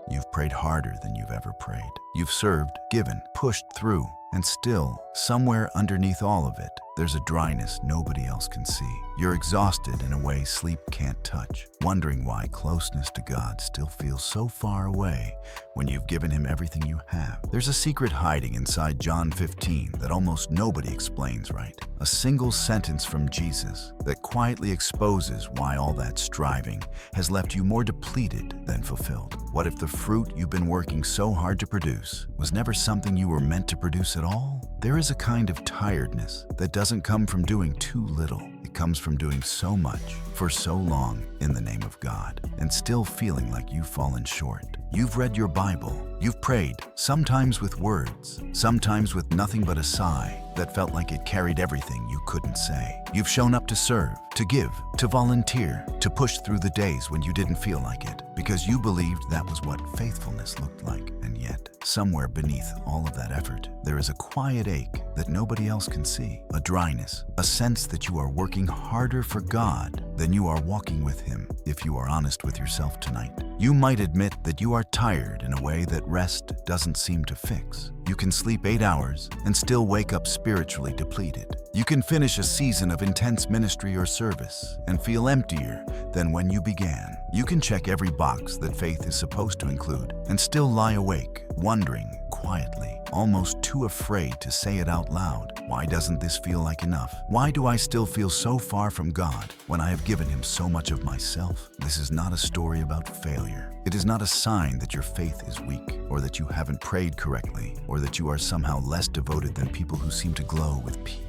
You've prayed harder than you've ever prayed. You've served, given, pushed through, and still, somewhere underneath all of it, there's a dryness nobody else can see. You're exhausted in a way sleep can't touch, wondering why closeness to God still feels so far away when you've given Him everything you have. There's a secret hiding inside John 15 that almost nobody explains right. A single sentence from Jesus that quietly exposes why all that striving has left you more depleted than fulfilled. What if the fruit you've been working so hard to produce was never something you were meant to produce at all? There is a kind of tiredness that doesn't come from doing too little. It comes from doing so much for so long in the name of God and still feeling like you've fallen short. You've read your Bible, you've prayed, sometimes with words, sometimes with nothing but a sigh that felt like it carried everything you couldn't say. You've shown up to serve, to give, to volunteer, to push through the days when you didn't feel like it, because you believed that was what faithfulness looked like. And yet, somewhere beneath all of that effort, there is a quiet ache that nobody else can see, a dryness, a sense that you are working harder for God than you are walking with Him. If you are honest with yourself tonight, you might admit that you are tired in a way that rest doesn't seem to fix. You can sleep 8 hours and still wake up spiritually depleted. You can finish a season of intense ministry or service and feel emptier than when you began. You can check every box that faith is supposed to include and still lie awake, wondering quietly, almost too afraid to say it out loud. Why doesn't this feel like enough? Why do I still feel so far from God when I have given Him so much of myself? This is not a story about failure. It is not a sign that your faith is weak, or that you haven't prayed correctly, or that you are somehow less devoted than people who seem to glow with peace.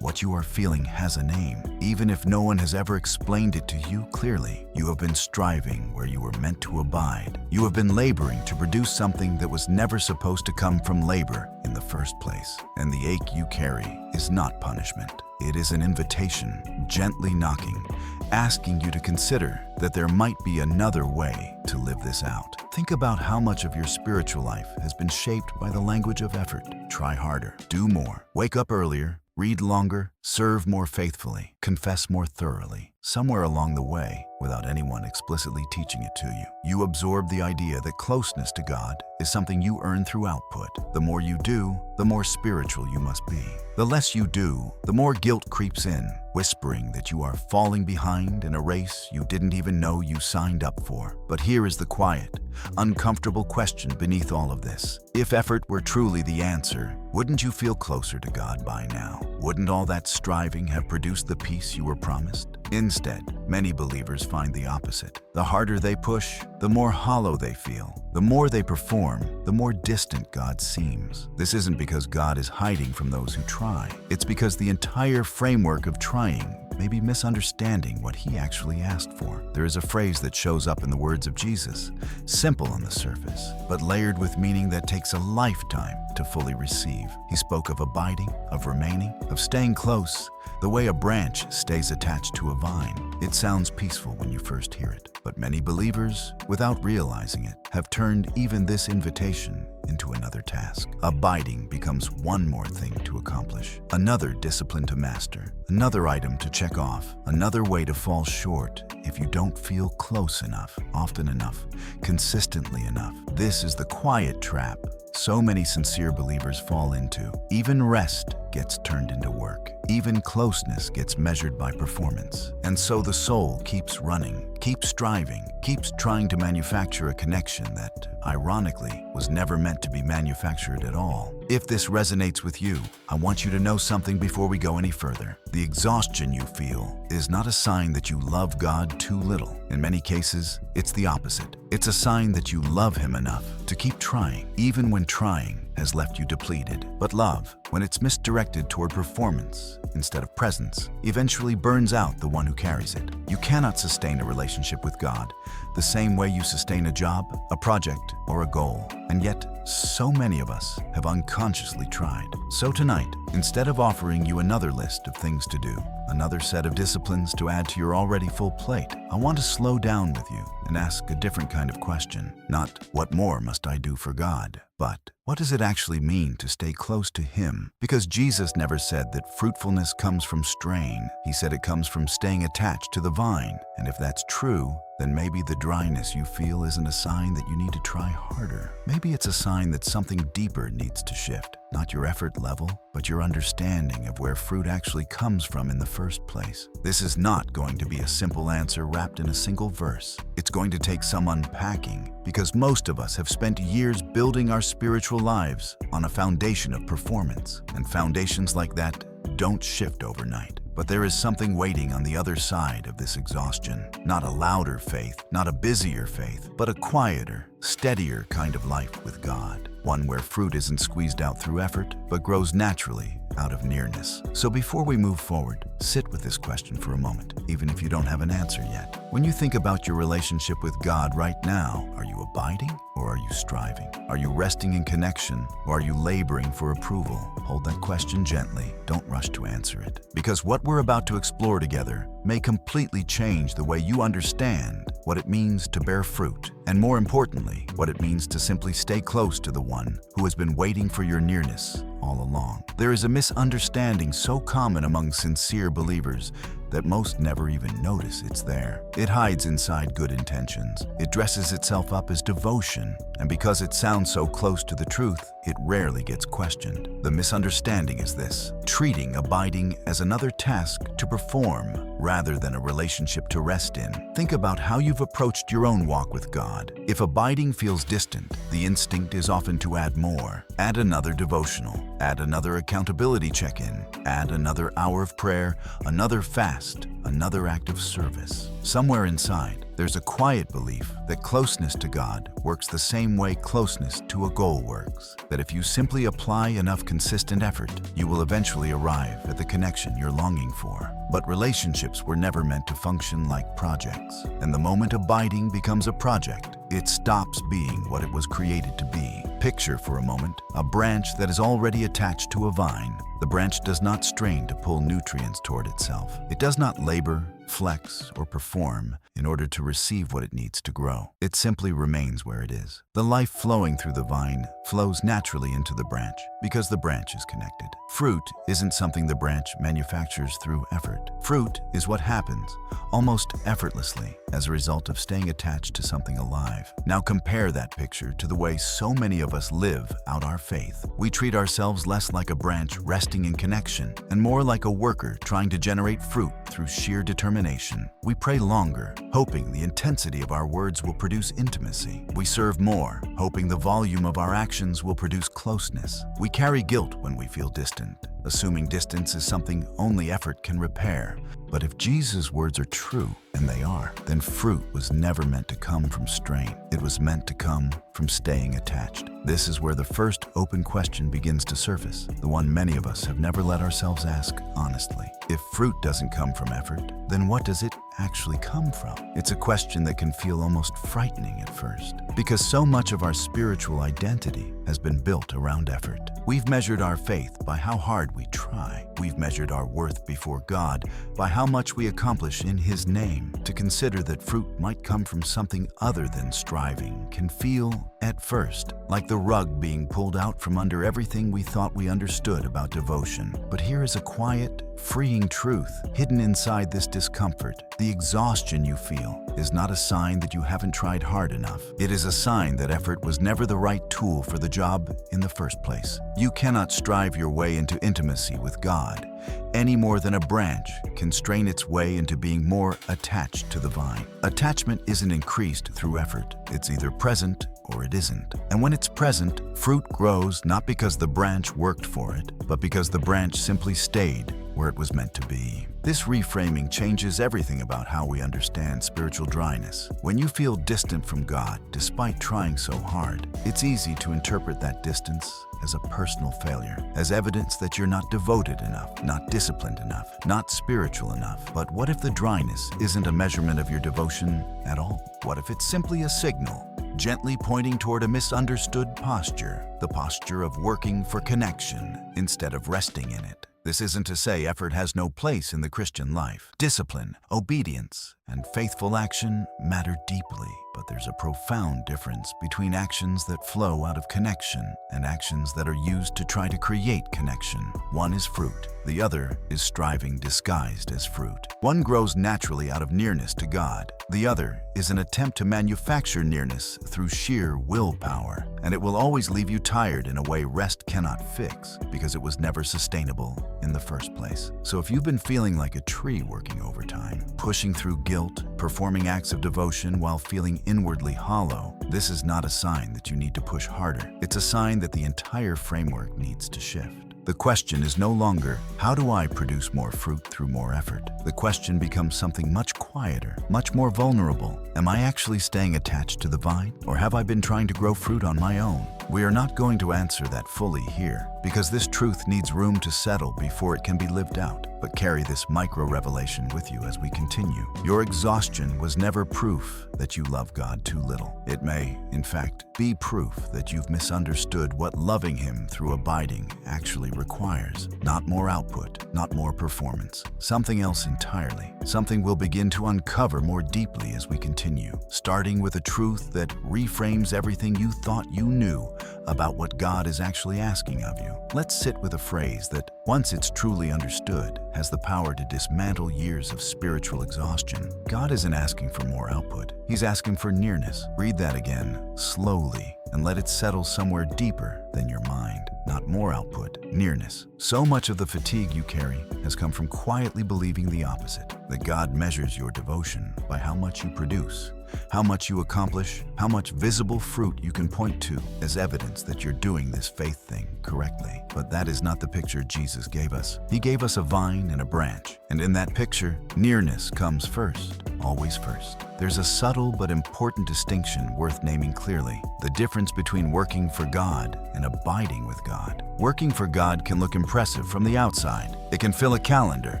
What you are feeling has a name, even if no one has ever explained it to you clearly. You have been striving where you were meant to abide. You have been laboring to produce something that was never supposed to come from labor in the first place. And the ache you carry is not punishment. It is an invitation, gently knocking, asking you to consider that there might be another way to live this out. Think about how much of your spiritual life has been shaped by the language of effort. Try harder, do more, wake up earlier, read longer, serve more faithfully, confess more thoroughly. Somewhere along the way, without anyone explicitly teaching it to you, you absorb the idea that closeness to God is something you earn through output. The more you do, the more spiritual you must be. The less you do, the more guilt creeps in, whispering that you are falling behind in a race you didn't even know you signed up for. But here is the quiet, uncomfortable question beneath all of this. If effort were truly the answer, wouldn't you feel closer to God by now? Wouldn't all that striving have produced the peace you were promised? Instead, many believers find the opposite. The harder they push, the more hollow they feel. The more they perform, the more distant God seems. This isn't because God is hiding from those who try. It's because the entire framework of trying may be misunderstanding what He actually asked for. There is a phrase that shows up in the words of Jesus, simple on the surface, but layered with meaning that takes a lifetime to fully receive. He spoke of abiding, of remaining, of staying close, the way a branch stays attached to a vine. It sounds peaceful when you first hear it, but many believers, without realizing it, have turned even this invitation into another task. Abiding becomes one more thing to accomplish, another discipline to master, another item to check off, another way to fall short if you don't feel close enough, often enough, consistently enough. This is the quiet trap so many sincere believers fall into. Even rest gets turned into work. Even closeness gets measured by performance. And so the soul keeps running, keeps striving, keeps trying to manufacture a connection that, ironically, was never meant to be manufactured at all. If this resonates with you, I want you to know something before we go any further. The exhaustion you feel is not a sign that you love God too little. In many cases, it's the opposite. It's a sign that you love Him enough to keep trying, even when trying has left you depleted. But love, when it's misdirected toward performance instead of presence, eventually burns out the one who carries it. You cannot sustain a relationship with God the same way you sustain a job, a project, or a goal. And yet, so many of us have unconsciously tried. So tonight, instead of offering you another list of things to do, another set of disciplines to add to your already full plate, I want to slow down with you and ask a different kind of question. Not, what more must I do for God? But, what does it actually mean to stay close to Him? Because Jesus never said that fruitfulness comes from strain. He said it comes from staying attached to the vine. And if that's true, then maybe the dryness you feel isn't a sign that you need to try harder. Maybe it's a sign that something deeper needs to shift. Not your effort level, but your understanding of where fruit actually comes from in the first place. This is not going to be a simple answer wrapped in a single verse. It's going to take some unpacking, because most of us have spent years building our spiritual lives on a foundation of performance. And foundations like that don't shift overnight. But there is something waiting on the other side of this exhaustion. Not a louder faith, not a busier faith, but a quieter, steadier kind of life with God. One where fruit isn't squeezed out through effort, but grows naturally out of nearness. So before we move forward, sit with this question for a moment, even if you don't have an answer yet. When you think about your relationship with God right now, are you abiding or are you striving? Are you resting in connection or are you laboring for approval? Hold that question gently. Don't rush to answer it. Because what we're about to explore together may completely change the way you understand what it means to bear fruit, and more importantly, what it means to simply stay close to the one who has been waiting for your nearness all along. There is a misunderstanding so common among sincere believers that most never even notice it's there. It hides inside good intentions. It dresses itself up as devotion, and because it sounds so close to the truth, it rarely gets questioned. The misunderstanding is this: treating abiding as another task to perform rather than a relationship to rest in. Think about how you've approached your own walk with God. If abiding feels distant, the instinct is often to add more. Add another devotional, add another accountability check-in, add another hour of prayer, another fast, another act of service. Somewhere inside, there's a quiet belief that closeness to God works the same way closeness to a goal works. That if you simply apply enough consistent effort, you will eventually arrive at the connection you're longing for. But relationships were never meant to function like projects. And the moment abiding becomes a project, it stops being what it was created to be. Picture for a moment a branch that is already attached to a vine. The branch does not strain to pull nutrients toward itself. It does not labor, flex, or perform in order to receive what it needs to grow. It simply remains where it is. The life flowing through the vine flows naturally into the branch because the branch is connected. Fruit isn't something the branch manufactures through effort. Fruit is what happens almost effortlessly as a result of staying attached to something alive. Now compare that picture to the way so many of us live out our faith. We treat ourselves less like a branch resting in connection and more like a worker trying to generate fruit through sheer determination. We pray longer, hoping the intensity of our words will produce intimacy. We serve more, hoping the volume of our actions will produce closeness. We carry guilt when we feel distant, assuming distance is something only effort can repair. But if Jesus' words are true, and they are, then fruit was never meant to come from strain. It was meant to come from staying attached. This is where the first open question begins to surface, the one many of us have never let ourselves ask honestly. If fruit doesn't come from effort, then what does it actually come from? It's a question that can feel almost frightening at first, because so much of our spiritual identity has been built around effort. We've measured our faith by how hard we try. We've measured our worth before God by how much we accomplish in His name. To consider that fruit might come from something other than striving can feel, at first, like the rug being pulled out from under everything we thought we understood about devotion. But here is a quiet, freeing truth hidden inside this discomfort. The exhaustion you feel is not a sign that you haven't tried hard enough. It is a sign that effort was never the right tool for the job in the first place. You cannot strive your way into intimacy with God any more than a branch can strain its way into being more attached to the vine. Attachment isn't increased through effort. It's either present or it isn't. And when it's present, fruit grows not because the branch worked for it, but because the branch simply stayed where it was meant to be. This reframing changes everything about how we understand spiritual dryness. When you feel distant from God, despite trying so hard, it's easy to interpret that distance as a personal failure, as evidence that you're not devoted enough, not disciplined enough, not spiritual enough. But what if the dryness isn't a measurement of your devotion at all? What if it's simply a signal gently pointing toward a misunderstood posture, the posture of working for connection instead of resting in it. This isn't to say effort has no place in the Christian life. Discipline, obedience, and faithful action matter deeply, but there's a profound difference between actions that flow out of connection and actions that are used to try to create connection. One is fruit. The other is striving disguised as fruit. One grows naturally out of nearness to God. The other is an attempt to manufacture nearness through sheer willpower, and it will always leave you tired in a way rest cannot fix because it was never sustainable in the first place. So if you've been feeling like a tree working overtime, pushing through guilt, performing acts of devotion while feeling inwardly hollow, this is not a sign that you need to push harder. It's a sign that the entire framework needs to shift. The question is no longer, how do I produce more fruit through more effort? The question becomes something much quieter, much more vulnerable. Am I actually staying attached to the vine, or have I been trying to grow fruit on my own? We are not going to answer that fully here, because this truth needs room to settle before it can be lived out. But carry this micro-revelation with you as we continue. Your exhaustion was never proof that you love God too little. It may, in fact, be proof that you've misunderstood what loving Him through abiding actually requires. Not more output, not more performance. Something else entirely. Something we'll begin to uncover more deeply as we continue, starting with a truth that reframes everything you thought you knew about what God is actually asking of you. Let's sit with a phrase that, once it's truly understood, has the power to dismantle years of spiritual exhaustion. God isn't asking for more output. He's asking for nearness. Read that again, slowly, and let it settle somewhere deeper than your mind. Not more output, nearness. So much of the fatigue you carry has come from quietly believing the opposite, that God measures your devotion by how much you produce, how much you accomplish, how much visible fruit you can point to as evidence that you're doing this faith thing correctly. But that is not the picture Jesus gave us. He gave us a vine and a branch, and in that picture, nearness comes first, always first. There's a subtle but important distinction worth naming clearly: the difference between working for God and abiding with God. Working for God can look impressive from the outside. It can fill a calendar,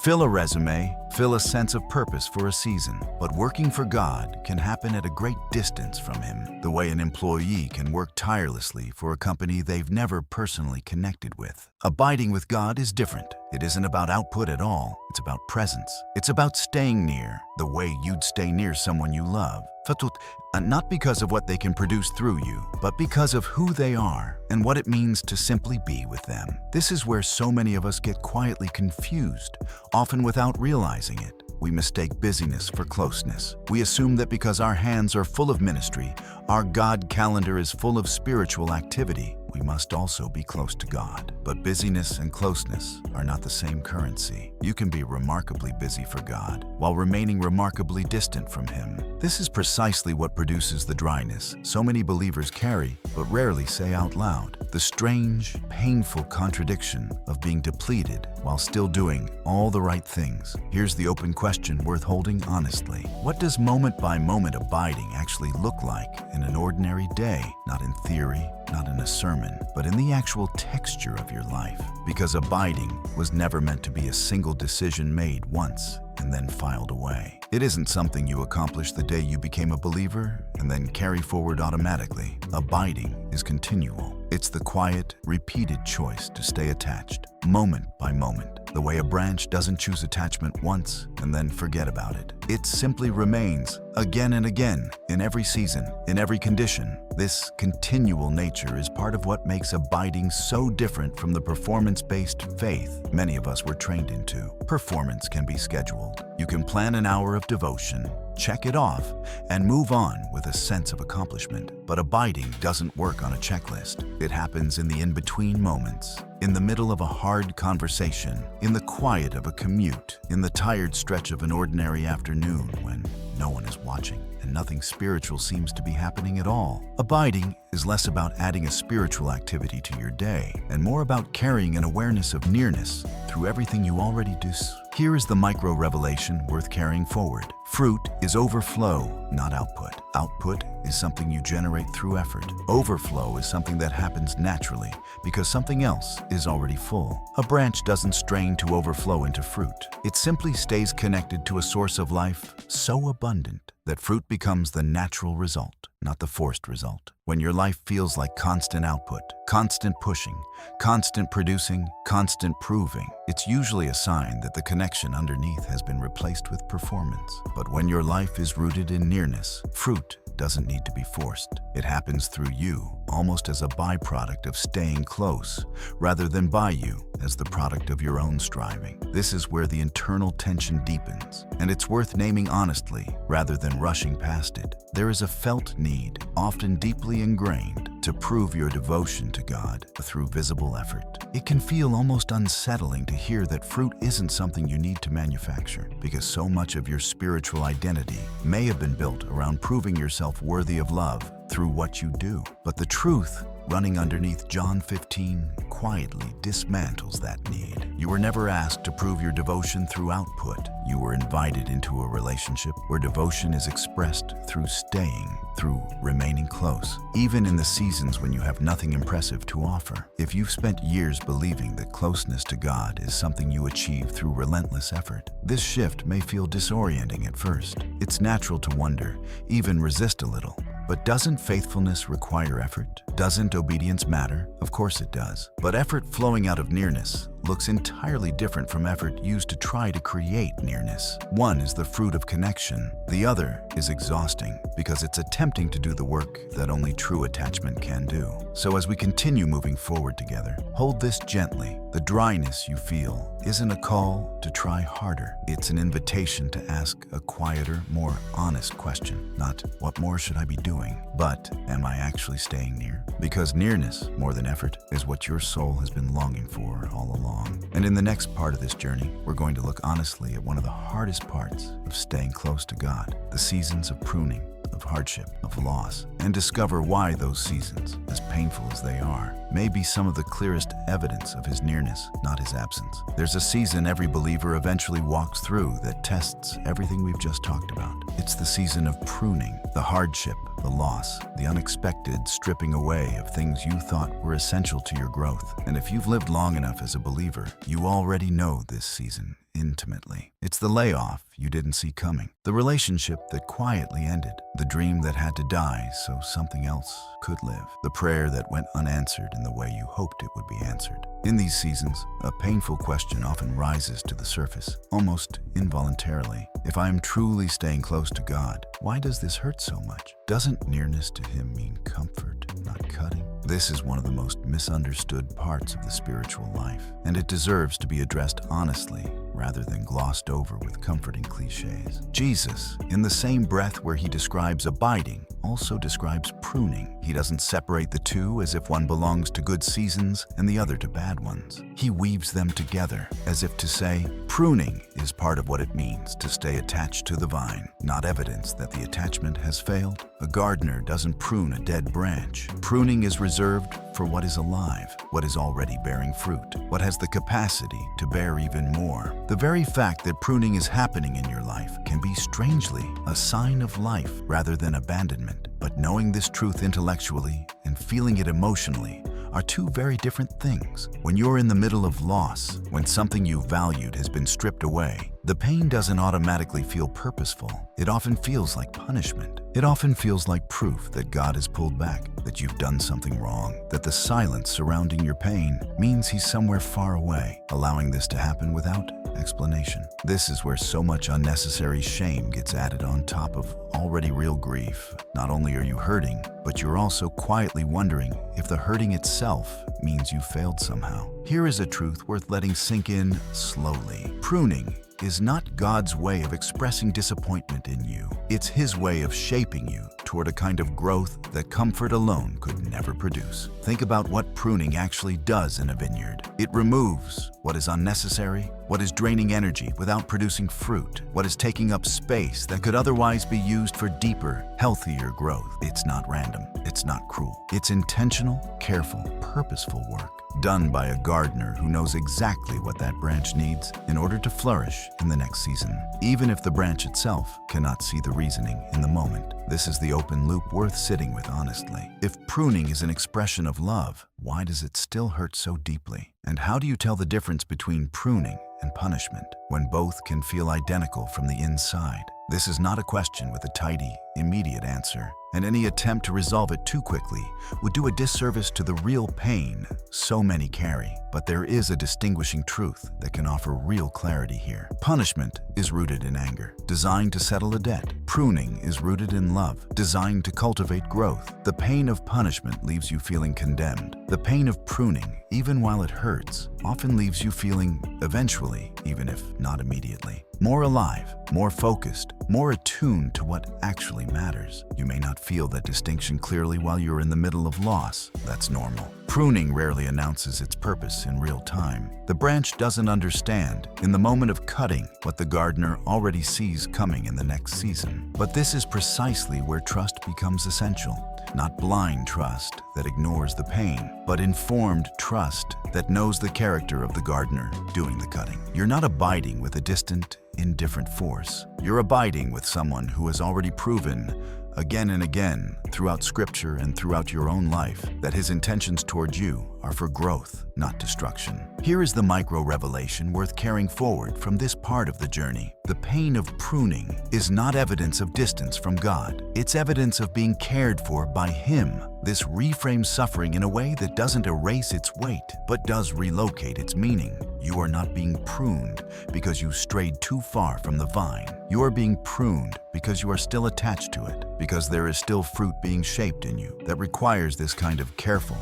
fill a resume, fill a sense of purpose for a season. But working for God can happen at a great distance from Him, the way an employee can work tirelessly for a company they've never personally connected with. Abiding with God is different. It isn't about output at all. It's about presence. It's about staying near, the way you'd stay near someone you love. Not because of what they can produce through you, but because of who they are and what it means to simply be with them. This is where so many of us get quietly confused, often without realizing it. We mistake busyness for closeness. We assume that because our hands are full of ministry, our God calendar is full of spiritual activity, we must also be close to God. But busyness and closeness are not the same currency. You can be remarkably busy for God while remaining remarkably distant from Him. This is precisely what produces the dryness so many believers carry but rarely say out loud. The strange, painful contradiction of being depleted while still doing all the right things. Here's the open question worth holding honestly. What does moment-by-moment abiding actually look like in an ordinary day? Not in theory, not in a sermon, but in the actual texture of your life. Because abiding was never meant to be a single decision made once and then filed away. It isn't something you accomplish the day you became a believer and then carry forward automatically. Abiding is continual. It's the quiet, repeated choice to stay attached, moment by moment. The way a branch doesn't choose attachment once and then forget about it. It simply remains again and again, in every season, in every condition. This continual nature is part of what makes abiding so different from the performance-based faith many of us were trained into. Performance can be scheduled. You can plan an hour of devotion, check it off, and move on with a sense of accomplishment. But abiding doesn't work on a checklist. It happens in the in-between moments, in the middle of a hard conversation, in the quiet of a commute, in the tired stretch of an ordinary afternoon when no one is watching and nothing spiritual seems to be happening at all. Abiding is less about adding a spiritual activity to your day and more about carrying an awareness of nearness through everything you already do. Here is the micro-revelation worth carrying forward. Fruit is overflow, not output. Output is something you generate through effort. Overflow is something that happens naturally because something else is already full. A branch doesn't strain to overflow into fruit. It simply stays connected to a source of life so abundant that fruit becomes the natural result. not the forced result. When your life feels like constant output, constant pushing, constant producing, constant proving, it's usually a sign that the connection underneath has been replaced with performance. But when your life is rooted in nearness, fruit doesn't need to be forced. It happens through you, almost as a byproduct of staying close, rather than by you as the product of your own striving. This is where the internal tension deepens, and it's worth naming honestly rather than rushing past it. There is a felt need, often deeply ingrained, to prove your devotion to God through visible effort. It can feel almost unsettling to hear that fruit isn't something you need to manufacture, because so much of your spiritual identity may have been built around proving yourself worthy of love through what you do. But the truth running underneath John 15 quietly dismantles that need. You were never asked to prove your devotion through output. You were invited into a relationship where devotion is expressed through staying, through remaining close, even in the seasons when you have nothing impressive to offer. If you've spent years believing that closeness to God is something you achieve through relentless effort, this shift may feel disorienting at first. It's natural to wonder, even resist a little. But doesn't faithfulness require effort? Doesn't obedience matter? Of course it does. But effort flowing out of nearness looks entirely different from effort used to try to create nearness. One is the fruit of connection. The other is exhausting because it's attempting to do the work that only true attachment can do. So as we continue moving forward together, hold this gently. The dryness you feel isn't a call to try harder. It's an invitation to ask a quieter, more honest question. Not, what more should I be doing? But, am I actually staying near? Because nearness, more than effort, is what your soul has been longing for all along. And in the next part of this journey, we're going to look honestly at one of the hardest parts of staying close to God, the seasons of pruning, of hardship, of loss, and discover why those seasons, as painful as they are, may be some of the clearest evidence of His nearness, not His absence. There's a season every believer eventually walks through that tests everything we've just talked about. It's the season of pruning, the hardship, the loss, the unexpected stripping away of things you thought were essential to your growth. And if you've lived long enough as a believer, you already know this season intimately. It's the layoff you didn't see coming, the relationship that quietly ended, the dream that had to die so something else could live, the prayer that went unanswered in the way you hoped it would be answered. In these seasons, a painful question often rises to the surface, almost involuntarily. If I am truly staying close to God, why does this hurt so much? Doesn't nearness to Him mean comfort, not cutting? This is one of the most misunderstood parts of the spiritual life, and it deserves to be addressed honestly rather than glossed over with comforting cliches. Jesus, in the same breath where He describes abiding, also describes pruning. He doesn't separate the two as if one belongs to good seasons and the other to bad ones. He weaves them together as if to say, pruning is part of what it means to stay attached to the vine, not evidence that the attachment has failed. A gardener doesn't prune a dead branch. Pruning is reserved for what is alive, what is already bearing fruit, what has the capacity to bear even more. The very fact that pruning is happening in your life can be strangely a sign of life rather than abandonment. But knowing this truth intellectually and feeling it emotionally are two very different things. When you're in the middle of loss, when something you valued has been stripped away, the pain doesn't automatically feel purposeful. It often feels like punishment. It often feels like proof that God has pulled back, that you've done something wrong, that the silence surrounding your pain means He's somewhere far away, allowing this to happen without explanation. This is where so much unnecessary shame gets added on top of already real grief. Not only are you hurting, but you're also quietly wondering if the hurting itself means you failed somehow. Here is a truth worth letting sink in slowly. Pruning is not God's way of expressing disappointment in you. It's His way of shaping you toward a kind of growth that comfort alone could never produce. Think about what pruning actually does in a vineyard. It removes what is unnecessary, what is draining energy without producing fruit, what is taking up space that could otherwise be used for deeper, healthier growth. It's not random. It's not cruel. It's intentional, careful, purposeful work, done by a gardener who knows exactly what that branch needs in order to flourish in the next season, even if the branch itself cannot see the reasoning in the moment. This is the open loop worth sitting with honestly. If pruning is an expression of love, why does it still hurt so deeply? And how do you tell the difference between pruning and punishment when both can feel identical from the inside? This is not a question with a tidy, immediate answer, and any attempt to resolve it too quickly would do a disservice to the real pain so many carry. But there is a distinguishing truth that can offer real clarity here. Punishment is rooted in anger, designed to settle a debt. Pruning is rooted in love, designed to cultivate growth. The pain of punishment leaves you feeling condemned. The pain of pruning, even while it hurts, often leaves you feeling, eventually, even if not immediately, more alive, more focused, more attuned to what actually matters. You may not feel that distinction clearly while you're in the middle of loss. That's normal. Pruning rarely announces its purpose in real time. The branch doesn't understand, in the moment of cutting, what the gardener already sees coming in the next season. But this is precisely where trust becomes essential. Not blind trust that ignores the pain, but informed trust that knows the character of the gardener doing the cutting. You're not abiding with a distant, indifferent force. You're abiding with someone who has already proven again and again throughout Scripture and throughout your own life that his intentions towards you are for growth, not destruction. Here is the micro-revelation worth carrying forward from this part of the journey. The pain of pruning is not evidence of distance from God. It's evidence of being cared for by Him. This reframes suffering in a way that doesn't erase its weight, but does relocate its meaning. You are not being pruned because you strayed too far from the vine. You are being pruned because you are still attached to it, because there is still fruit being shaped in you that requires this kind of careful,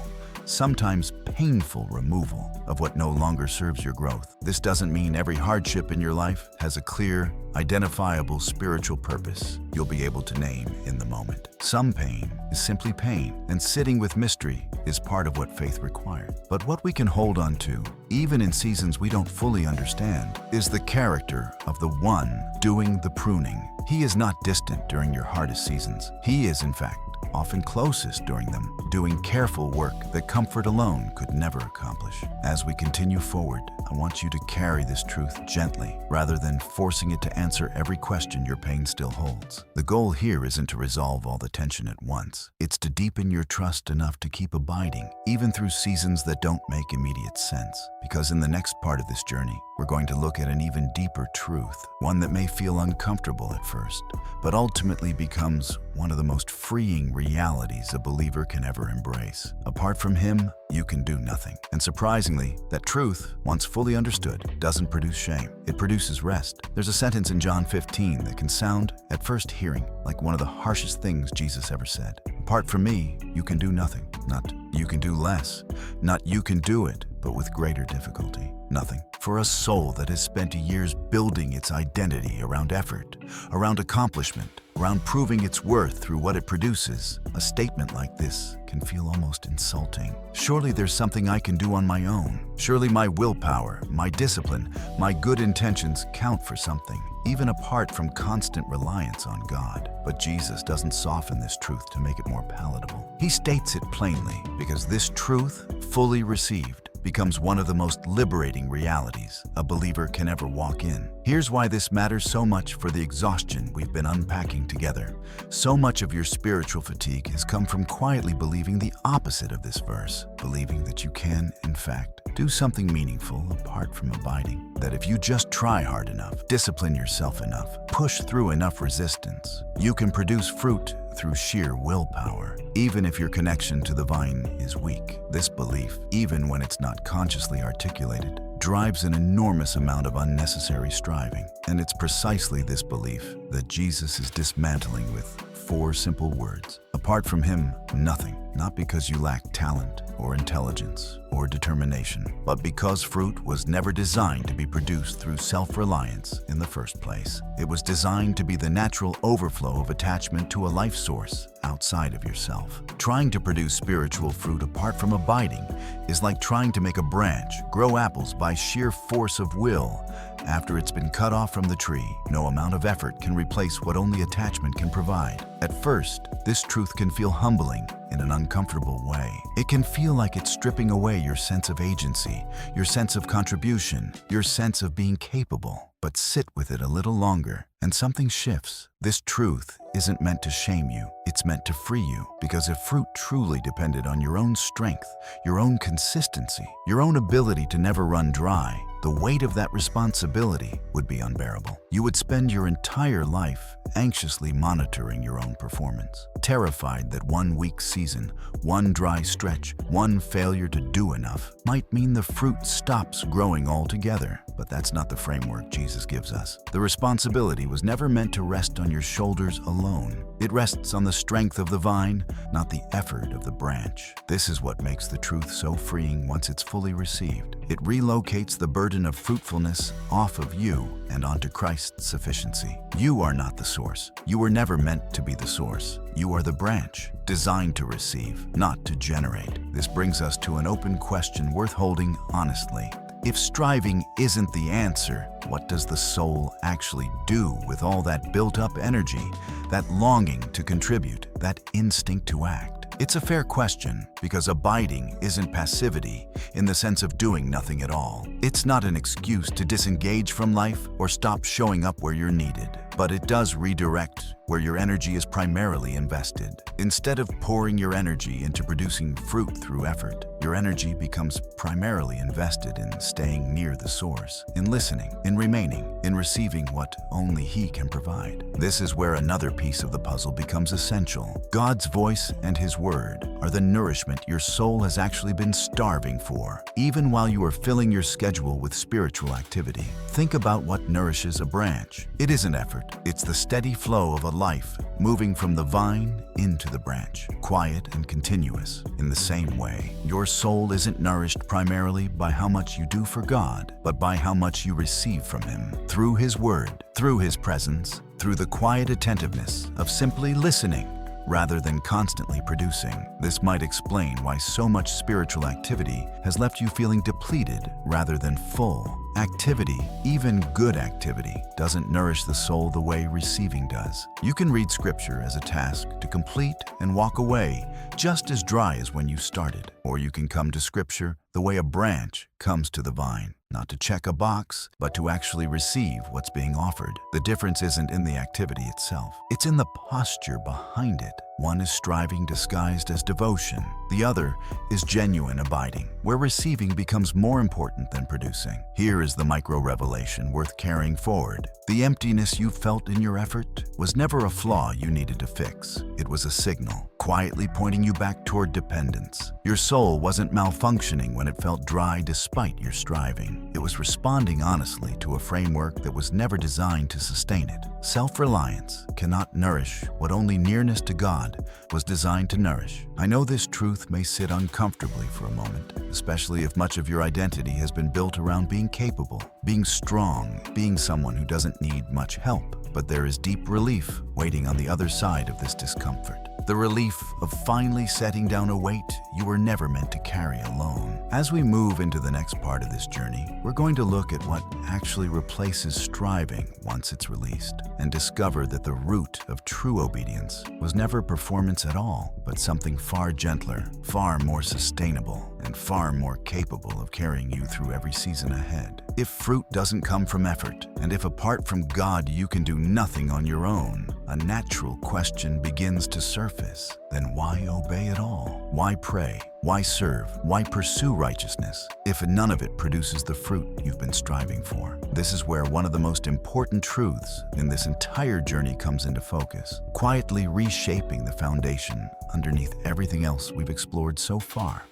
sometimes painful removal of what no longer serves your growth. This doesn't mean every hardship in your life has a clear, identifiable spiritual purpose you'll be able to name in the moment. Some pain is simply pain, and sitting with mystery is part of what faith requires. But what we can hold on to, even in seasons we don't fully understand, is the character of the one doing the pruning. He is not distant during your hardest seasons. He is, in fact, often closest during them, doing careful work that comfort alone could never accomplish. As we continue forward, I want you to carry this truth gently, rather than forcing it to answer every question your pain still holds. The goal here isn't to resolve all the tension at once. It's to deepen your trust enough to keep abiding, even through seasons that don't make immediate sense. Because in the next part of this journey, we're going to look at an even deeper truth, one that may feel uncomfortable at first, but ultimately becomes one of the most freeing realities a believer can ever embrace. Apart from Him, you can do nothing. And surprisingly, that truth, once fully understood, doesn't produce shame. It produces rest. There's a sentence in John 15 that can sound, at first hearing, like one of the harshest things Jesus ever said. Apart from me, you can do nothing. Not you can do less. Not you can do it, but with greater difficulty. Nothing. For a soul that has spent years building its identity around effort, around accomplishment, around proving its worth through what it produces, a statement like this can feel almost insulting. Surely there's something I can do on my own. Surely my willpower, my discipline, my good intentions count for something, even apart from constant reliance on God. But Jesus doesn't soften this truth to make it more palatable. He states it plainly, because this truth, fully received, becomes one of the most liberating realities a believer can ever walk in. Here's why this matters so much for the exhaustion we've been unpacking together. So much of your spiritual fatigue has come from quietly believing the opposite of this verse, believing that you can, in fact, do something meaningful apart from abiding. That if you just try hard enough, discipline yourself enough, push through enough resistance, you can produce fruit through sheer willpower, even if your connection to the vine is weak. This belief, even when it's not consciously articulated, drives an enormous amount of unnecessary striving. And it's precisely this belief that Jesus is dismantling with 4 simple words. Apart from Him, nothing. Not because you lack talent or intelligence or determination, but because fruit was never designed to be produced through self-reliance in the first place. It was designed to be the natural overflow of attachment to a life source outside of yourself. Trying to produce spiritual fruit apart from abiding is like trying to make a branch grow apples by sheer force of will after it's been cut off from the tree. No amount of effort can replace what only attachment can provide. At first, this truth can feel humbling in an uncomfortable way. It can feel like it's stripping away your sense of agency, your sense of contribution, your sense of being capable. but sit with it a little longer, and something shifts. This truth isn't meant to shame you, it's meant to free you. Because if fruit truly depended on your own strength, your own consistency, your own ability to never run dry, the weight of that responsibility would be unbearable. You would spend your entire life anxiously monitoring your own performance, terrified that one weak season, one dry stretch, one failure to do enough might mean the fruit stops growing altogether. But that's not the framework Jesus gives us. The responsibility was never meant to rest on your shoulders alone. It rests on the strength of the vine, not the effort of the branch. This is what makes the truth so freeing once it's fully received. It relocates the burden of fruitfulness off of you and onto Christ's sufficiency. You are not the source. You were never meant to be the source. You are the branch, designed to receive, not to generate. This brings us to an open question worth holding honestly. If striving isn't the answer, what does the soul actually do with all that built-up energy, that longing to contribute, that instinct to act? It's a fair question because abiding isn't passivity in the sense of doing nothing at all. It's not an excuse to disengage from life or stop showing up where you're needed, but it does redirect where your energy is primarily invested. Instead of pouring your energy into producing fruit through effort, your energy becomes primarily invested in staying near the source, in listening, in remaining, in receiving what only He can provide. This is where another piece of the puzzle becomes essential. God's voice and His Word are the nourishment your soul has actually been starving for, even while you are filling your schedule with spiritual activity. Think about what nourishes a branch. It isn't effort. It's the steady flow of a life moving from the vine into the branch, quiet and continuous. In the same way, your soul isn't nourished primarily by how much you do for God, but by how much you receive from Him, through His Word, through His presence, through the quiet attentiveness of simply listening rather than constantly producing. This might explain why so much spiritual activity has left you feeling depleted rather than full. Activity, even good activity, doesn't nourish the soul the way receiving does. You can read Scripture as a task to complete and walk away just as dry as when you started. Or you can come to Scripture the way a branch comes to the vine, not to check a box, but to actually receive what's being offered. The difference isn't in the activity itself. It's in the posture behind it. One is striving disguised as devotion. The other is genuine abiding, where receiving becomes more important than producing. Here is the micro-revelation worth carrying forward. The emptiness you felt in your effort was never a flaw you needed to fix. It was a signal, quietly pointing you back toward dependence. Your soul wasn't malfunctioning when it felt dry despite your striving. It was responding honestly to a framework that was never designed to sustain it. Self-reliance cannot nourish what only nearness to God was designed to nourish. I know this truth may sit uncomfortably for a moment, especially if much of your identity has been built around being capable, being strong, being someone who doesn't need much help. But there is deep relief waiting on the other side of this discomfort. The relief of finally setting down a weight you were never meant to carry alone. As we move into the next part of this journey, we're going to look at what actually replaces striving once it's released, and discover that the root of true obedience was never performance at all, but something far gentler, far more sustainable, and far more capable of carrying you through every season ahead. If fruit doesn't come from effort, and if apart from God you can do nothing on your own, a natural question begins to surface. Then why obey at all? Why pray? Why serve? Why pursue righteousness if none of it produces the fruit you've been striving for? This is where one of the most important truths in this entire journey comes into focus, quietly reshaping the foundation underneath everything else we've explored so far.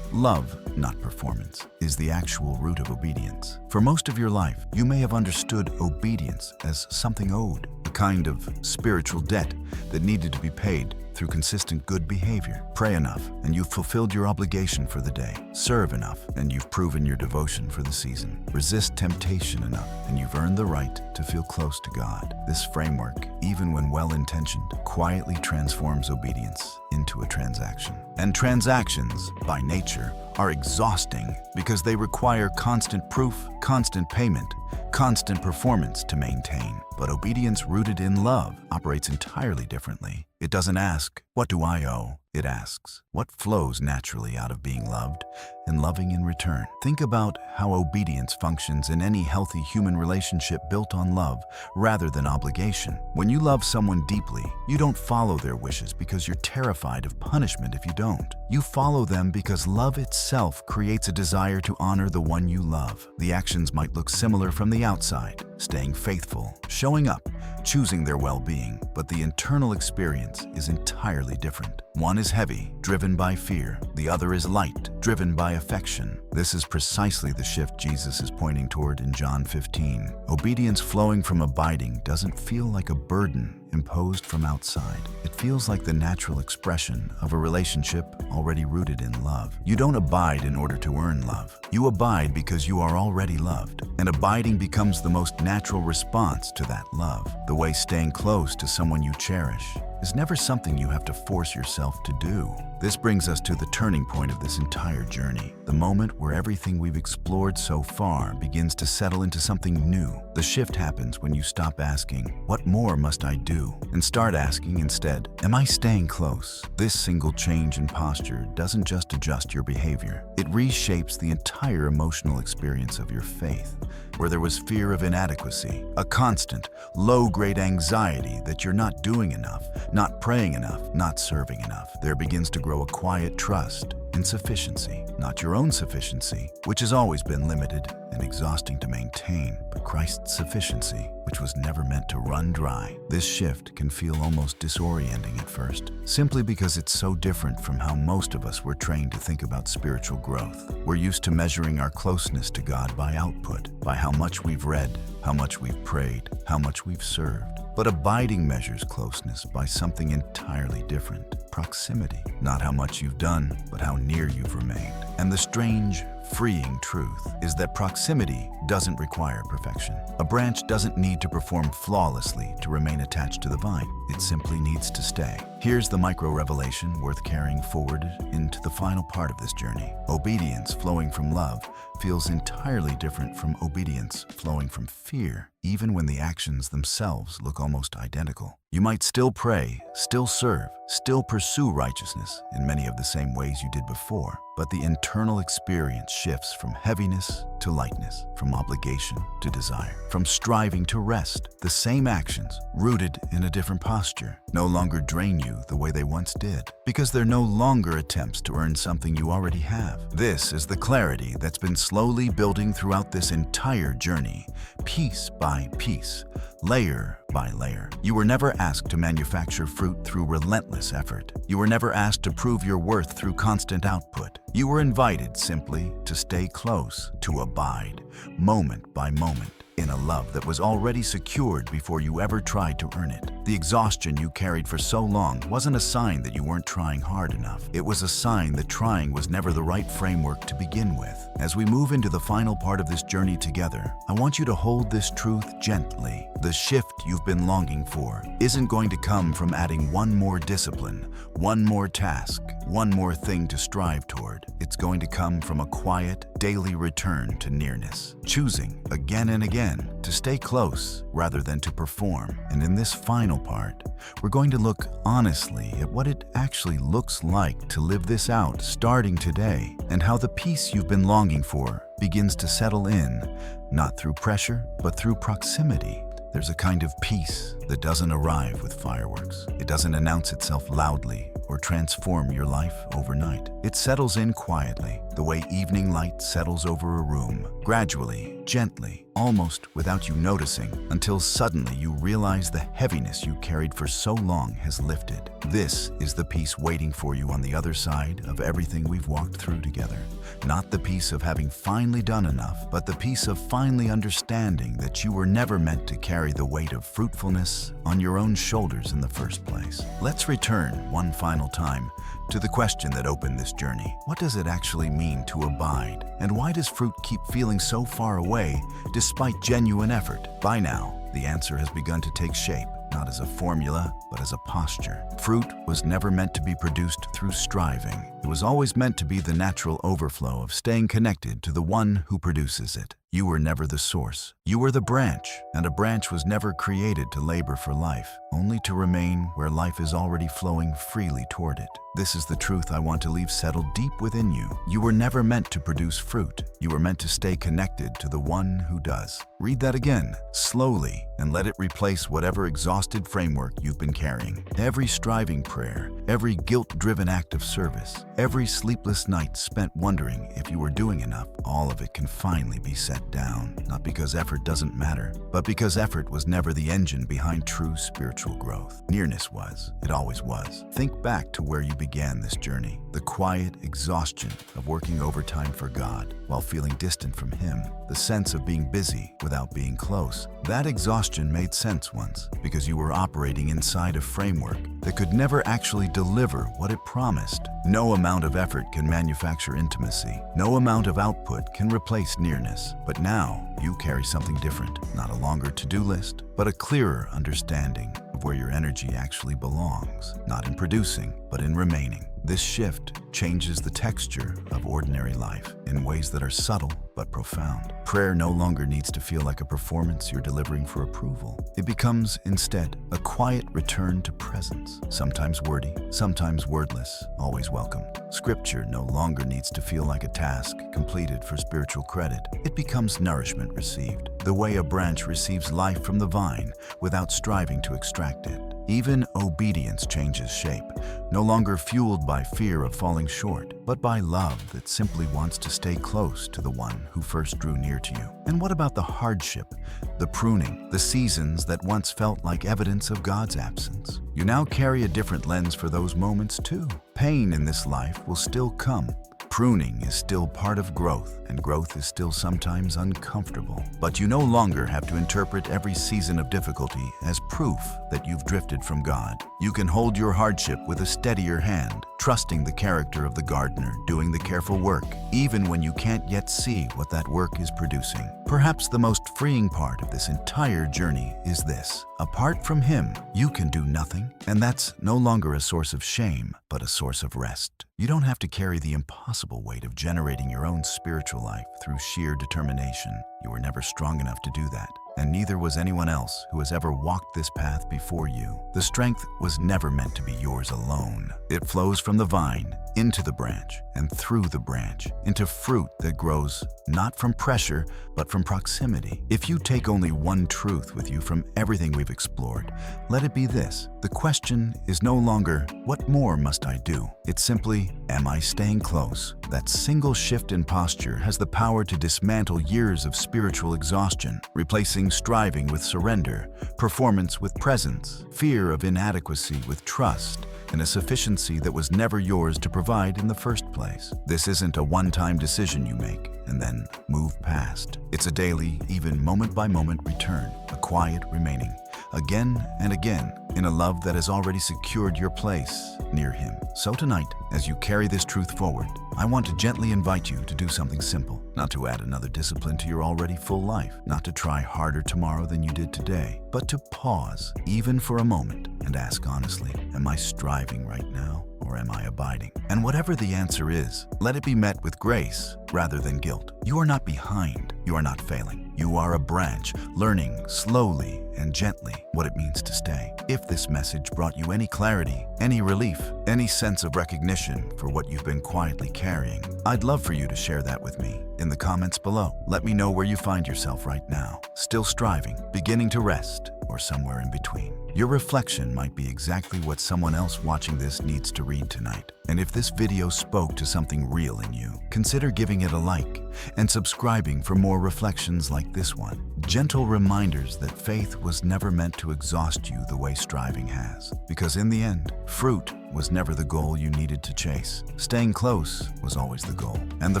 Love, not performance, is the actual root of obedience. For most of your life, you may have understood obedience as something owed, a kind of spiritual debt that needed to be paid through consistent good behavior. Pray enough, and you've fulfilled your obligation for the day. Serve enough, and you've proven your devotion for the season. Resist temptation enough, and you've earned the right to feel close to God. This framework, even when well-intentioned, quietly transforms obedience into a transaction. And transactions, by nature, are exhausting because they require constant proof, constant payment, constant performance to maintain. But obedience rooted in love operates entirely differently. It doesn't ask, "What do I owe?" It asks, what flows naturally out of being loved and loving in return? Think about how obedience functions in any healthy human relationship built on love rather than obligation. When you love someone deeply, you don't follow their wishes because you're terrified of punishment if you don't. You follow them because love itself creates a desire to honor the one you love. The actions might look similar from the outside, staying faithful, showing up, choosing their well-being, but the internal experience is entirely different. One is heavy, driven by fear. The other is light, driven by affection. This is precisely the shift Jesus is pointing toward in John 15. Obedience flowing from abiding doesn't feel like a burden imposed from outside. It feels like the natural expression of a relationship already rooted in love. You don't abide in order to earn love. You abide because you are already loved, and abiding becomes the most natural response to that love. The way staying close to someone you cherish is never something you have to force yourself to do. This brings us to the turning point of this entire journey, the moment where everything we've explored so far begins to settle into something new. The shift happens when you stop asking, "What more must I do?" and start asking instead, "Am I staying close?" This single change in posture doesn't just adjust your behavior. It reshapes the entire emotional experience of your faith. Where there was fear of inadequacy, a constant, low-grade anxiety that you're not doing enough, not praying enough, not serving enough, there begins to grow a quiet trust in sufficiency. Not your own sufficiency, which has always been limited and exhausting to maintain, but Christ's sufficiency, which was never meant to run dry. This shift can feel almost disorienting at first, simply because it's so different from how most of us were trained to think about spiritual growth. We're used to measuring our closeness to God by output, by how much we've read, how much we've prayed, how much we've served. But abiding measures closeness by something entirely different: proximity. Not how much you've done, but how near you've remained. And the strange, freeing truth is that proximity doesn't require perfection. A branch doesn't need to perform flawlessly to remain attached to the vine. It simply needs to stay. Here's the micro-revelation worth carrying forward into the final part of this journey. Obedience flowing from love feels entirely different from obedience flowing from fear, even when the actions themselves look almost identical. You might still pray, still serve, still pursue righteousness in many of the same ways you did before, but the internal experience shifts from heaviness to lightness, from obligation to desire, from striving to rest. The same actions, rooted in a different posture, no longer drain you the way they once did, because they're no longer attempts to earn something you already have. This is the clarity that's been slowly building throughout this entire journey, piece by piece, layer by layer. You were never asked to manufacture fruit through relentless effort. You were never asked to prove your worth through constant output. You were invited simply to stay close, to abide, moment by moment, in a love that was already secured before you ever tried to earn it. The exhaustion you carried for so long wasn't a sign that you weren't trying hard enough. It was a sign that trying was never the right framework to begin with. As we move into the final part of this journey together, I want you to hold this truth gently. The shift you've been longing for isn't going to come from adding one more discipline, one more task, one more thing to strive toward. It's going to come from a quiet, daily return to nearness, choosing again and again to stay close rather than to perform. And in this final part, we're going to look honestly at what it actually looks like to live this out starting today, and how the peace you've been longing for begins to settle in, not through pressure, but through proximity. There's a kind of peace that doesn't arrive with fireworks. It doesn't announce itself loudly or transform your life overnight. It settles in quietly, the way evening light settles over a room, gradually, gently, almost without you noticing, until suddenly you realize the heaviness you carried for so long has lifted. This is the peace waiting for you on the other side of everything we've walked through together. Not the peace of having finally done enough, but the peace of finally understanding that you were never meant to carry the weight of fruitfulness on your own shoulders in the first place. Let's return one final time to the question that opened this journey. What does it actually mean to abide? And why does fruit keep feeling so far away despite genuine effort? By now, the answer has begun to take shape, not as a formula, but as a posture. Fruit was never meant to be produced through striving. It was always meant to be the natural overflow of staying connected to the one who produces it. You were never the source. You were the branch, and a branch was never created to labor for life, only to remain where life is already flowing freely toward it. This is the truth I want to leave settled deep within you. You were never meant to produce fruit. You were meant to stay connected to the one who does. Read that again, slowly, and let it replace whatever exhausted framework you've been carrying. Every striving prayer, every guilt-driven act of service, every sleepless night spent wondering if you were doing enough, all of it can finally be set down. Not because effort doesn't matter, but because effort was never the engine behind true spiritual growth. Nearness was. It always was. Think back to where you began this journey. The quiet exhaustion of working overtime for God while feeling distant from Him. The sense of being busy without being close. That exhaustion made sense once because you were operating inside a framework that could never actually deliver what it promised. No amount of effort can manufacture intimacy. No amount of output can replace nearness. But now, you carry something different. Not a longer to-do list, but a clearer understanding of where your energy actually belongs. Not in producing, but in remaining. This shift changes the texture of ordinary life in ways that are subtle but profound. Prayer no longer needs to feel like a performance you're delivering for approval. It becomes, instead, a quiet return to presence, sometimes wordy, sometimes wordless, always welcomed. Scripture no longer needs to feel like a task completed for spiritual credit. It becomes nourishment received, the way a branch receives life from the vine without striving to extract it. Even obedience changes shape, no longer fueled by fear of falling short, but by love that simply wants to stay close to the one who first drew near to you. And what about the hardship, the pruning, the seasons that once felt like evidence of God's absence? You now carry a different lens for those moments too. Pain in this life will still come. Pruning is still part of growth, and growth is still sometimes uncomfortable. But you no longer have to interpret every season of difficulty as proof that you've drifted from God. You can hold your hardship with a steadier hand, trusting the character of the gardener doing the careful work, even when you can't yet see what that work is producing. Perhaps the most freeing part of this entire journey is this: apart from Him, you can do nothing, and that's no longer a source of shame, but a source of rest. You don't have to carry the impossible weight of generating your own spiritual life through sheer determination. You were never strong enough to do that, and neither was anyone else who has ever walked this path before you. The strength was never meant to be yours alone. It flows from the vine into the branch and through the branch into fruit that grows not from pressure, but from proximity. If you take only one truth with you from everything we've explored, let it be this: the question is no longer, what more must I do? It's simply, am I staying close? That single shift in posture has the power to dismantle years of spiritual exhaustion, replacing striving with surrender, performance with presence, fear of inadequacy with trust, and a sufficiency that was never yours to provide in the first place. This isn't a one-time decision you make and then move past. It's a daily, even moment-by-moment return, a quiet remaining, again and again, in a love that has already secured your place near Him. So tonight, as you carry this truth forward, I want to gently invite you to do something simple, not to add another discipline to your already full life, not to try harder tomorrow than you did today, but to pause, even for a moment, and ask honestly, am I striving right now, or am I abiding? And whatever the answer is, let it be met with grace rather than guilt. You are not behind. You are not failing. You are a branch, learning slowly and gently what it means to stay. If this message brought you any clarity, any relief, any sense of recognition for what you've been quietly carrying, I'd love for you to share that with me in the comments below. Let me know where you find yourself right now, still striving, beginning to rest, or somewhere in between. Your reflection might be exactly what someone else watching this needs to read tonight. And if this video spoke to something real in you, consider giving it a like and subscribing for more reflections like this one. Gentle reminders that faith was never meant to exhaust you the way striving has. Because in the end, fruit was never the goal you needed to chase. Staying close was always the goal. And the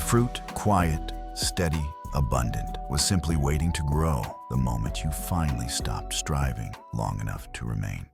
fruit, quiet, steady, abundant, was simply waiting to grow the moment you finally stopped striving long enough to remain.